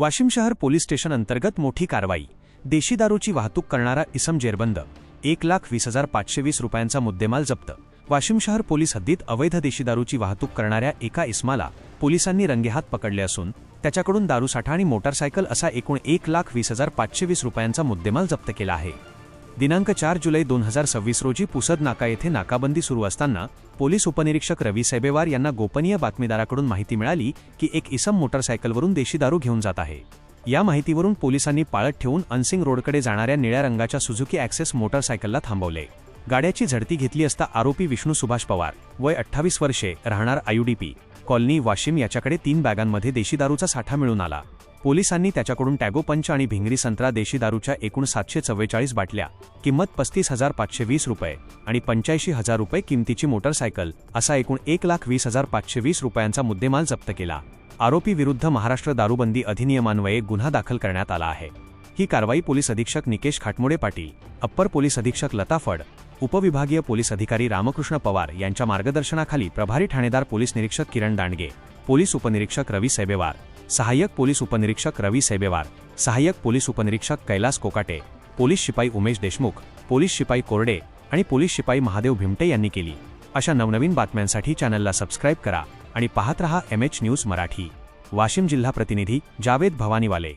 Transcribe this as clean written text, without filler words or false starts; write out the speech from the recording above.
वाशिम शहर police station अंतर्गत मोठी कारवाई। देशी दारूची वाहतूक करणारा इसम जेरबंद। 1,20,520 रुपयांचा मुद्देमाल जप्त। वाशिम शहर पोलीस हद्दीत अवैध देशी दारूची वाहतूक करणाऱ्या एका इसमाला पोलिसांनी रंगेहात पकडले असून त्याच्याकडून दारूसाठा आणि मोटारसायकल असा एकूण 1,20,520 रुपयांचा मुद्देमाल जप्त केला आहे। दिनांक 4 जुलै 2026 रोजी पुसद नाका येथे नाकाबंदी सुरू असताना पोलीस उपनिरीक्षक रवी सैबेवार यांना गोपनीय बातमीदाराकडून माहिती मिळाली की एक इसम मोटारसायकलवरून देशी दारू घेऊन जात आहे। या माहितीवरून पोलिसांनी पाळत ठेवून अनसिंग रोडकडे जाणाऱ्या निळ्या रंगाच्या सुझुकी ॲक्सेस मोटारसायकलला थांबवले। गाड्याची झडती घेतली असता आरोपी विष्णू सुभाष पवार, वय 28 वर्षे, राहणार IUDP कॉलनी वाशिम याच्याकडे 3 बॅगांमध्ये देशी दारूचा साठा मिळून आला। पोलिसांनी त्याच्याकडून टॅगो पंच आणि भिंगरी संत्रा देशी दारूच्या एकूण 744 बाटल्या, किंमत 35,520 रुपये आणि 85,000 रुपये किमतीची मोटारसायकल असा एकूण 1,20,520 रुपयांचा मुद्देमाल जप्त केला। आरोपी विरुद्ध महाराष्ट्र दारूबंदी अधिनियमान्वये गुन्हा दाखल करण्यात आला आहे। ही कारवाई पोलीस अधीक्षक निकेश खाटमोडे पाटील, अप्पर पोलीस अधीक्षक लता फड, उपविभागीय पोलीस अधिकारी रामकृष्ण पवार यांच्या मार्गदर्शनाखाली प्रभारी ठाणेदार पोलीस निरीक्षक किरण दांडगे, पोलीस उपनिरीक्षक रवी सैबेवार, सहाय्यक पोलीस उपनिरीक्षक रवी सैबेवार, सहाय्यक पोलीस उपनिरीक्षक कैलास कोकाटे, पोलीस शिपाई उमेश देशमुख, पोलीस शिपाई कोरडे आणि पोलीस शिपाई महादेव भिमटे यांनी केली। अशा नवनवीन बातम्यांसाठी चॅनलला सबस्क्राईब करा आणि पाहत रहा MH न्यूज मराठी। वाशिम जिल्हा प्रतिनिधी जावेद भवानीवाले।